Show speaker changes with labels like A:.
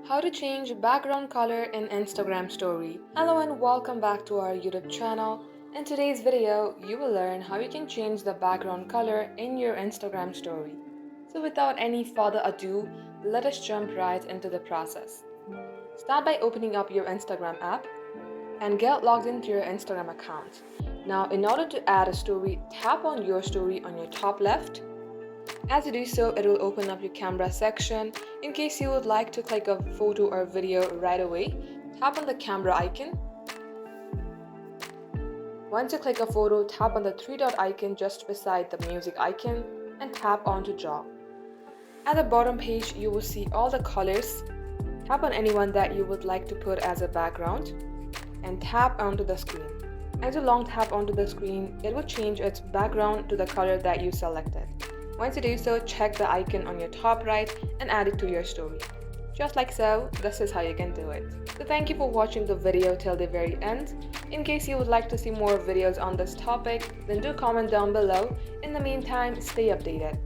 A: How to change background color in Instagram story. Hello and welcome back to our YouTube channel. In today's video, you will learn how you can change the background color in your Instagram story. So without any further ado, let us jump right into the process. Start by opening up your Instagram app and get logged into your Instagram account. Now, in order to add a story, tap on your story on your top left. As you do so, it will open up your camera section. In case you would like to click a photo or video right away, tap on the camera icon. Once you click a photo, tap on the three dot icon just beside the music icon and tap on to draw. At the bottom page, you will see all the colors. Tap on anyone that you would like to put as a background and tap onto the screen. As you long tap onto the screen, it will change its background to the color that you selected. Once you do so, check the icon on your top right and add it to your story. Just like so, this is how you can do it. So thank you for watching the video till the very end. In case you would like to see more videos on this topic, then do comment down below. In the meantime, stay updated.